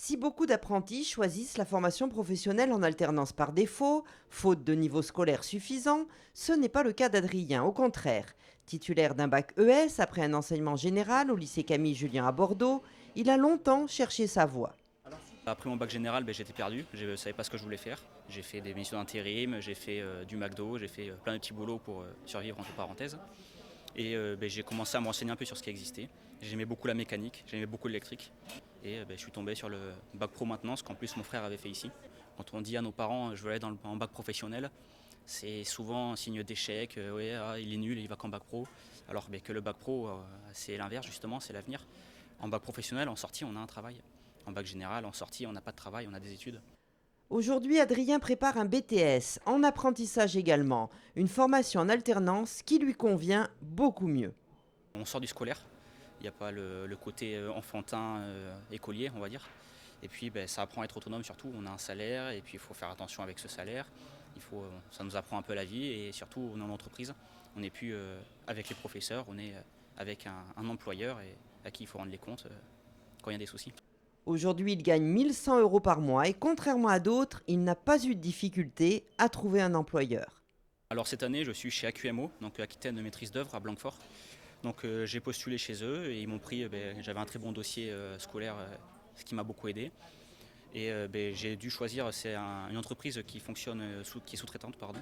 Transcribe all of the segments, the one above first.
Si beaucoup d'apprentis choisissent la formation professionnelle en alternance par défaut, faute de niveau scolaire suffisant, ce n'est pas le cas d'Adrien, au contraire. Titulaire d'un bac ES après un enseignement général au lycée Camille Julien à Bordeaux, il a longtemps cherché sa voie. Après mon bac général, j'étais perdu, je ne savais pas ce que je voulais faire. J'ai fait des missions d'intérim, j'ai fait du McDo, j'ai fait plein de petits boulots pour survivre entre parenthèses. Et j'ai commencé à me renseigner un peu sur ce qui existait. J'aimais beaucoup la mécanique, j'aimais beaucoup l'électrique. Et je suis tombé sur le bac pro maintenance qu'en plus mon frère avait fait ici. Quand on dit à nos parents je veux aller en bac professionnel, c'est souvent un signe d'échec, ouais, ah, il est nul, il va qu'en bac pro. Alors que le bac pro, c'est l'inverse justement, c'est l'avenir. En bac professionnel, en sortie, on a un travail. En bac général, en sortie, on n'a pas de travail, on a des études. Aujourd'hui, Adrien prépare un BTS, en apprentissage également, une formation en alternance qui lui convient beaucoup mieux. On sort du scolaire, il n'y a pas le côté enfantin, écolier, on va dire. Et puis ça apprend à être autonome surtout, on a un salaire et puis il faut faire attention avec ce salaire. Ça nous apprend un peu la vie et surtout on est en entreprise. On n'est plus avec les professeurs, on est avec un employeur et à qui il faut rendre les comptes quand il y a des soucis. Aujourd'hui, il gagne 1100 euros par mois et contrairement à d'autres, il n'a pas eu de difficulté à trouver un employeur. Alors cette année, je suis chez AQMO, donc Aquitaine de maîtrise d'œuvre à Blanquefort. Donc j'ai postulé chez eux et ils m'ont pris, j'avais un très bon dossier scolaire, ce qui m'a beaucoup aidé. Et j'ai dû choisir, c'est une entreprise qui fonctionne, qui est sous-traitante, pardon.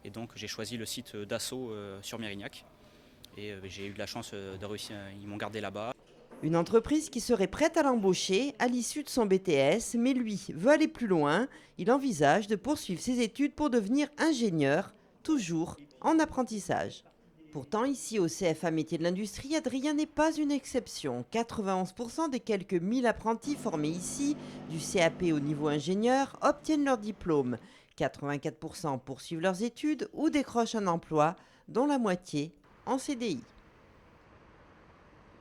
Et donc j'ai choisi le site d'Asso sur Mérignac. Et j'ai eu de la chance de réussir, ils m'ont gardé là-bas. Une entreprise qui serait prête à l'embaucher à l'issue de son BTS, mais lui veut aller plus loin. Il envisage de poursuivre ses études pour devenir ingénieur, toujours en apprentissage. Pourtant, ici au CFA Métiers de l'Industrie, Adrien n'est pas une exception. 91% des quelques 1000 apprentis formés ici, du CAP au niveau ingénieur, obtiennent leur diplôme. 84% poursuivent leurs études ou décrochent un emploi, dont la moitié en CDI.